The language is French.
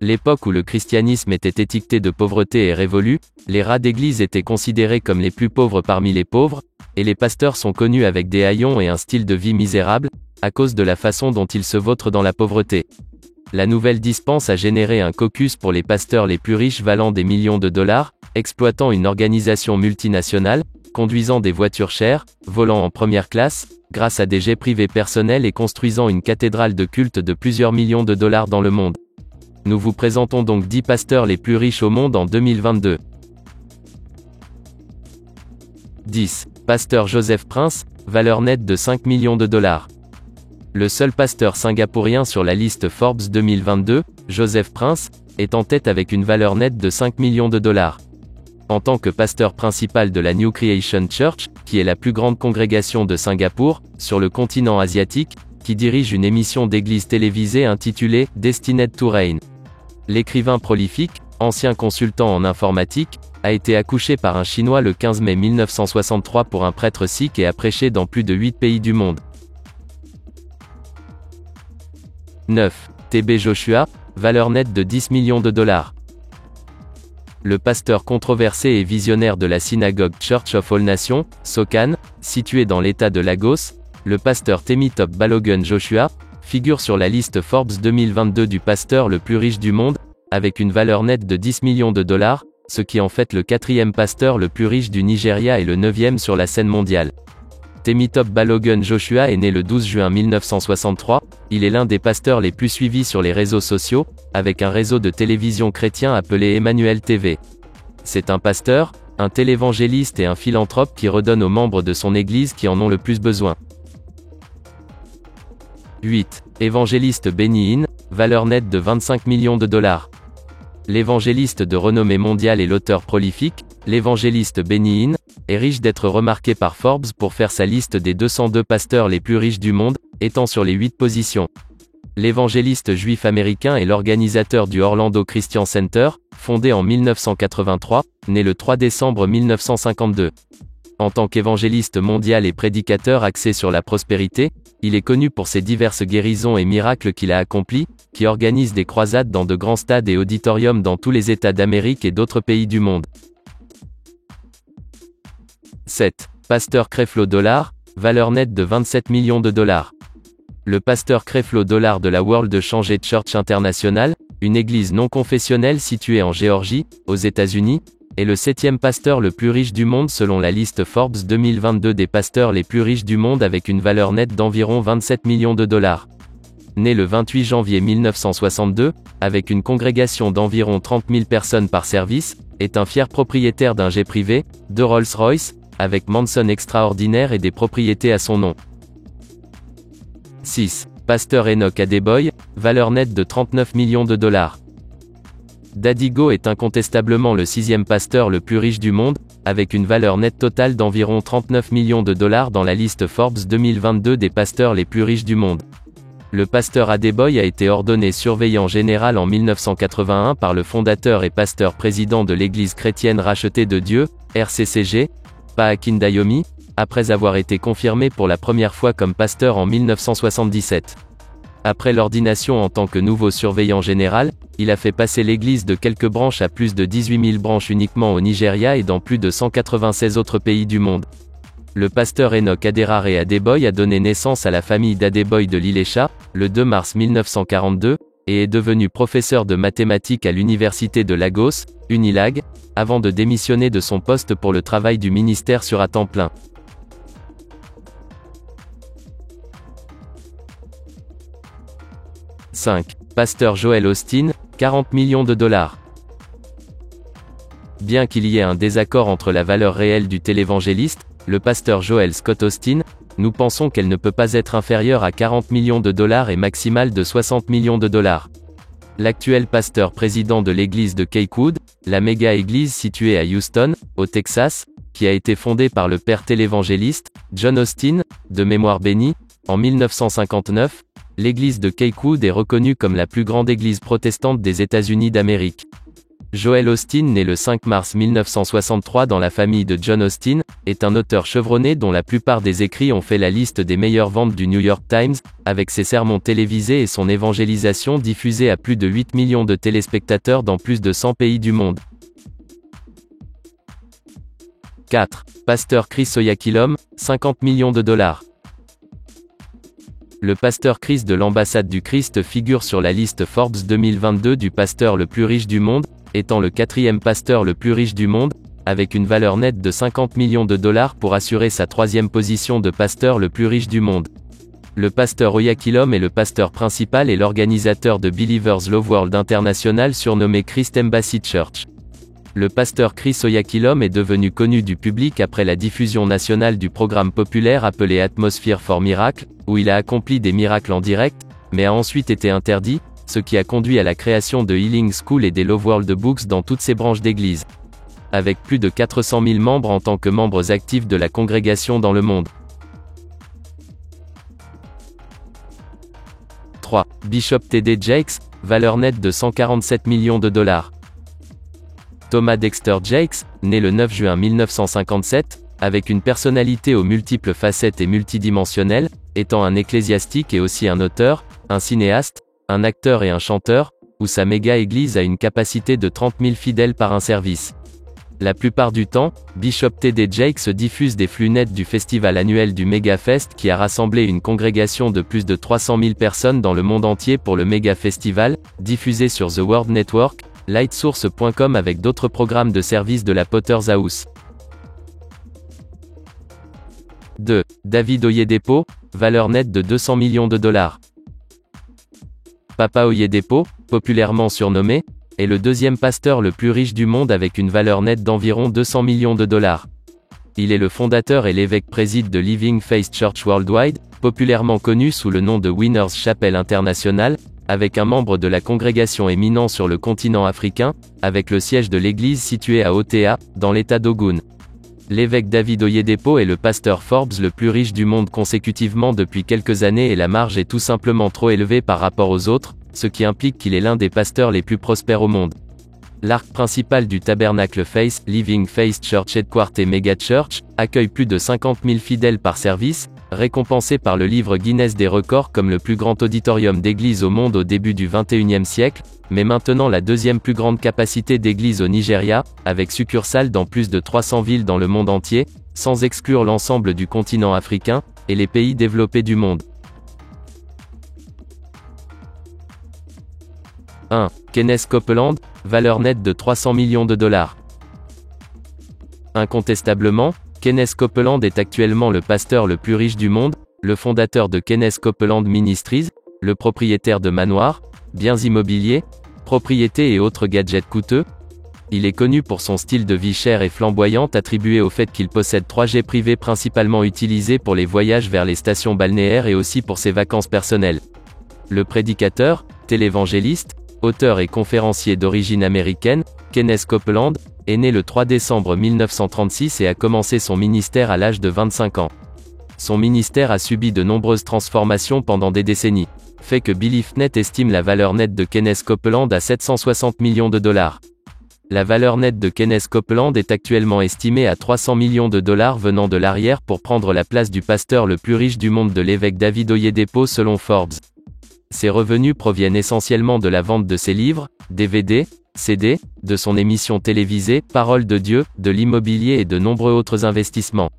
L'époque où le christianisme était étiqueté de pauvreté est révolue, les rats d'église étaient considérés comme les plus pauvres parmi les pauvres, et les pasteurs sont connus avec des haillons et un style de vie misérable, à cause de la façon dont ils se vautrent dans la pauvreté. La nouvelle dispense a généré un caucus pour les pasteurs les plus riches valant des millions de dollars, exploitant une organisation multinationale, conduisant des voitures chères, volant en première classe, grâce à des jets privés personnels et construisant une cathédrale de culte de plusieurs millions de dollars dans le monde. Nous vous présentons donc 10 pasteurs les plus riches au monde en 2022. 10. Pasteur Joseph Prince, valeur nette de 5 millions de dollars. Le seul pasteur singapourien sur la liste Forbes 2022, Joseph Prince, est en tête avec une valeur nette de 5 millions de dollars. En tant que pasteur principal de la New Creation Church, qui est la plus grande congrégation de Singapour, sur le continent asiatique, qui dirige une émission d'église télévisée intitulée Destined to Reign. L'écrivain prolifique, ancien consultant en informatique, a été accouché par un Chinois le 15 mai 1963 pour un prêtre sikh et a prêché dans plus de 8 pays du monde. 9. T.B. Joshua, valeur nette de 10 millions de dollars. Le pasteur controversé et visionnaire de la synagogue Church of All Nations, Sokan, située dans l'état de Lagos, le pasteur Temitop Balogun Joshua, figure sur la liste Forbes 2022 du pasteur le plus riche du monde, avec une valeur nette de 10 millions de dollars, ce qui en fait le 4e pasteur le plus riche du Nigeria et le 9e sur la scène mondiale. Temitop Balogun Joshua est né le 12 juin 1963, il est l'un des pasteurs les plus suivis sur les réseaux sociaux, avec un réseau de télévision chrétien appelé Emmanuel TV. C'est un pasteur, un télévangéliste et un philanthrope qui redonne aux membres de son église qui en ont le plus besoin. 8. Évangéliste Benny Hinn, valeur nette de 25 millions de dollars. L'évangéliste de renommée mondiale et l'auteur prolifique, l'évangéliste Benny Hinn, est riche d'être remarqué par Forbes pour faire sa liste des 202 pasteurs les plus riches du monde, étant sur les 8 positions. L'évangéliste juif américain est l'organisateur du Orlando Christian Center, fondé en 1983, né le 3 décembre 1952. En tant qu'évangéliste mondial et prédicateur axé sur la prospérité, il est connu pour ses diverses guérisons et miracles qu'il a accomplis, qui organise des croisades dans de grands stades et auditoriums dans tous les États d'Amérique et d'autres pays du monde. 7. Pasteur Creflo Dollar, valeur nette de 27 millions de dollars. Le pasteur Creflo Dollar de la World Changed Church International, une église non confessionnelle située en Géorgie, aux États-Unis, est le 7e pasteur le plus riche du monde selon la liste Forbes 2022 des pasteurs les plus riches du monde avec une valeur nette d'environ 27 millions de dollars. Né le 28 janvier 1962, avec une congrégation d'environ 30 000 personnes par service, est un fier propriétaire d'un jet privé, de Rolls-Royce, avec Manson extraordinaire et des propriétés à son nom. 6. Pasteur Enoch Adeboye, valeur nette de 39 millions de dollars. Daddy Go est incontestablement le 6e pasteur le plus riche du monde, avec une valeur nette totale d'environ 39 millions de dollars dans la liste Forbes 2022 des pasteurs les plus riches du monde. Le pasteur Adeboye a été ordonné surveillant général en 1981 par le fondateur et pasteur président de l'Église chrétienne rachetée de Dieu, RCCG, Paakindayomi, après avoir été confirmé pour la première fois comme pasteur en 1977. Après l'ordination en tant que nouveau surveillant général, il a fait passer l'église de quelques branches à plus de 18 000 branches uniquement au Nigeria et dans plus de 196 autres pays du monde. Le pasteur Enoch Aderare Adeboye a donné naissance à la famille d'Adeboye de l'Ilesha, le 2 mars 1942, et est devenu professeur de mathématiques à l'université de Lagos, Unilag, avant de démissionner de son poste pour le travail du ministère sur à temps plein. 5. Pasteur Joel Osteen, 40 millions de dollars. Bien qu'il y ait un désaccord entre la valeur réelle du télévangéliste, le pasteur Joel Scott Osteen, nous pensons qu'elle ne peut pas être inférieure à 40 millions de dollars et maximale de 60 millions de dollars. L'actuel pasteur président de l'église de Cakewood, la méga-église située à Houston, au Texas, qui a été fondée par le père télévangéliste, John Osteen, de mémoire bénie, en 1959, l'église de Cakewood est reconnue comme la plus grande église protestante des États-Unis d'Amérique. Joel Osteen, né le 5 mars 1963 dans la famille de John Osteen, est un auteur chevronné dont la plupart des écrits ont fait la liste des meilleures ventes du New York Times, avec ses sermons télévisés et son évangélisation diffusée à plus de 8 millions de téléspectateurs dans plus de 100 pays du monde. 4. Pasteur Chris Oyakhilome, 50 millions de dollars. Le pasteur Chris de l'ambassade du Christ figure sur la liste Forbes 2022 du pasteur le plus riche du monde, étant le 4e pasteur le plus riche du monde, avec une valeur nette de 50 millions de dollars pour assurer sa 3e position de pasteur le plus riche du monde. Le pasteur Oyakhilome est le pasteur principal et l'organisateur de Believers Love World International surnommé Christ Embassy Church. Le pasteur Chris Oyakhilome est devenu connu du public après la diffusion nationale du programme populaire appelé Atmosphere for Miracle, où il a accompli des miracles en direct, mais a ensuite été interdit, ce qui a conduit à la création de Healing School et des Love World Books dans toutes ses branches d'église. Avec plus de 400 000 membres en tant que membres actifs de la congrégation dans le monde. 3. Bishop T.D. Jakes, valeur nette de 147 millions de dollars. Thomas Dexter Jakes, né le 9 juin 1957, avec une personnalité aux multiples facettes et multidimensionnelles, étant un ecclésiastique et aussi un auteur, un cinéaste, un acteur et un chanteur, où sa méga-église a une capacité de 30 000 fidèles par un service. La plupart du temps, Bishop T.D. Jakes diffuse des flux nets du festival annuel du Megafest qui a rassemblé une congrégation de plus de 300 000 personnes dans le monde entier pour le Mega Festival, diffusé sur The World Network, lightsource.com avec d'autres programmes de service de la Potter's House. 2. David Oyedepo, valeur nette de 200 millions de dollars. Papa Oyedepo, populairement surnommé, est le 2e pasteur le plus riche du monde avec une valeur nette d'environ 200 millions de dollars. Il est le fondateur et l'évêque-préside de Living Faith Church Worldwide, populairement connu sous le nom de Winners Chapel International, avec un membre de la congrégation éminent sur le continent africain, avec le siège de l'église situé à Otea, dans l'état d'Ogun. L'évêque David Oyedepo est le pasteur Forbes le plus riche du monde consécutivement depuis quelques années et la marge est tout simplement trop élevée par rapport aux autres, ce qui implique qu'il est l'un des pasteurs les plus prospères au monde. L'arc principal du Tabernacle Faith, Living Faith Church Headquarter Mega Church, accueille plus de 50 000 fidèles par service, récompensé par le livre Guinness des records comme le plus grand auditorium d'église au monde au début du XXIe siècle, mais maintenant la 2e plus grande capacité d'église au Nigeria, avec succursales dans plus de 300 villes dans le monde entier, sans exclure l'ensemble du continent africain, et les pays développés du monde. 1. Kenneth Copeland, valeur nette de 300 millions de dollars. Incontestablement, Kenneth Copeland est actuellement le pasteur le plus riche du monde, le fondateur de Kenneth Copeland Ministries, le propriétaire de manoirs, biens immobiliers, propriétés et autres gadgets coûteux. Il est connu pour son style de vie cher et flamboyant attribué au fait qu'il possède 3 jets privés principalement utilisés pour les voyages vers les stations balnéaires et aussi pour ses vacances personnelles. Le prédicateur, télévangéliste, auteur et conférencier d'origine américaine, Kenneth Copeland, est né le 3 décembre 1936 et a commencé son ministère à l'âge de 25 ans. Son ministère a subi de nombreuses transformations pendant des décennies, fait que BeliefNet estime la valeur nette de Kenneth Copeland à 760 millions de dollars. La valeur nette de Kenneth Copeland est actuellement estimée à 300 millions de dollars venant de l'arrière pour prendre la place du pasteur le plus riche du monde de l'évêque David Oyedepo selon Forbes. Ses revenus proviennent essentiellement de la vente de ses livres, DVD, CD, de son émission télévisée, Parole de Dieu, de l'immobilier et de nombreux autres investissements.